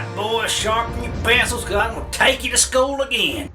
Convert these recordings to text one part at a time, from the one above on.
right, boys, sharpen your pencils, cause I'm gonna take you to school again.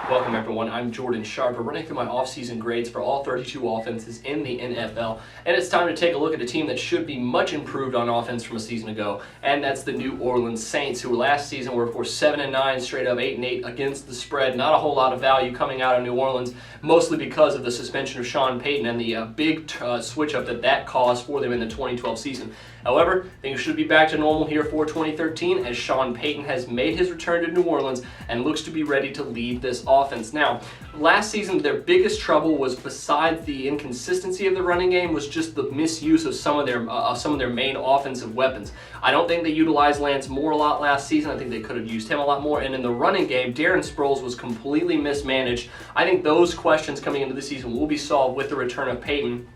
Welcome everyone, I'm Jordan Sharp. We're running through my off-season grades for all 32 offenses in the NFL, and it's time to take a look at a team that should be much improved on offense from a season ago, and that's the New Orleans Saints, who last season were of course 7-9, straight up 8-8 against the spread. Not a whole lot of value coming out of New Orleans, mostly because of the suspension of Sean Payton and the big switch up that caused for them in the 2012 season. However, things should be back to normal here for 2013 as Sean Payton has made his return to New Orleans and looks to be ready to lead this offense. Now, last season their biggest trouble was, besides the inconsistency of the running game, was just the misuse of some of their main offensive weapons. I don't think they utilized Lance Moore a lot last season. I think they could have used him a lot more. And in the running game, Darren Sproles was completely mismanaged. I think those questions coming into the season will be solved with the return of Payton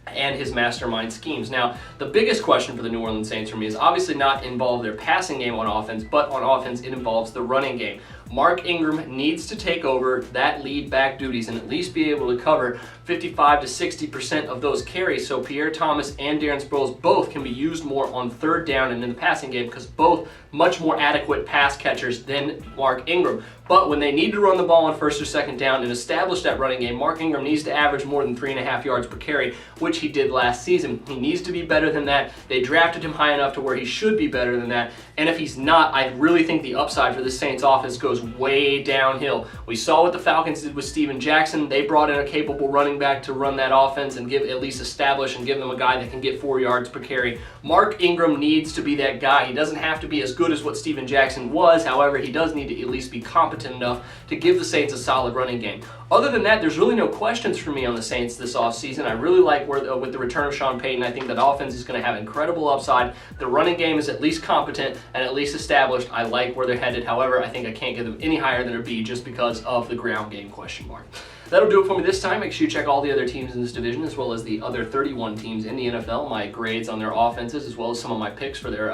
and his mastermind schemes. Now, the biggest question for the New Orleans Saints for me is obviously not involve their passing game on offense, but on offense it involves the running game. Mark Ingram needs to take over that lead back duties and at least be able to cover 55 to 60% of those carries, so Pierre Thomas and Darren Sproles both can be used more on third down and in the passing game, because both much more adequate pass catchers than Mark Ingram. But when they need to run the ball on first or second down and establish that running game, Mark Ingram needs to average more than 3.5 yards per carry, which he did last season. He needs to be better than that. They drafted him high enough to where he should be better than that. And if he's not, I really think the upside for the Saints offense goes way downhill. We saw what the Falcons did with Steven Jackson. They brought in a capable running back to run that offense and at least establish and give them a guy that can get 4 yards per carry. Mark Ingram needs to be that guy. He doesn't have to be as good as what Steven Jackson was. However, he does need to at least be competent enough to give the Saints a solid running game. Other than that, there's really no questions for me on the Saints this offseason. I really like with the return of Sean Payton. I think that offense is going to have incredible upside. The running game is at least competent and at least established. I like where they're headed. However, I think I can't get them any higher than a B just because of the ground game question mark. That'll do it for me this time. Make sure you check all the other teams in this division as well as the other 31 teams in the NFL, my grades on their offenses, as well as some of my picks for their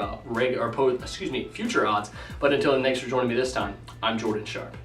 future odds. But until then, thanks for joining me this time. I'm Jordan Sharp.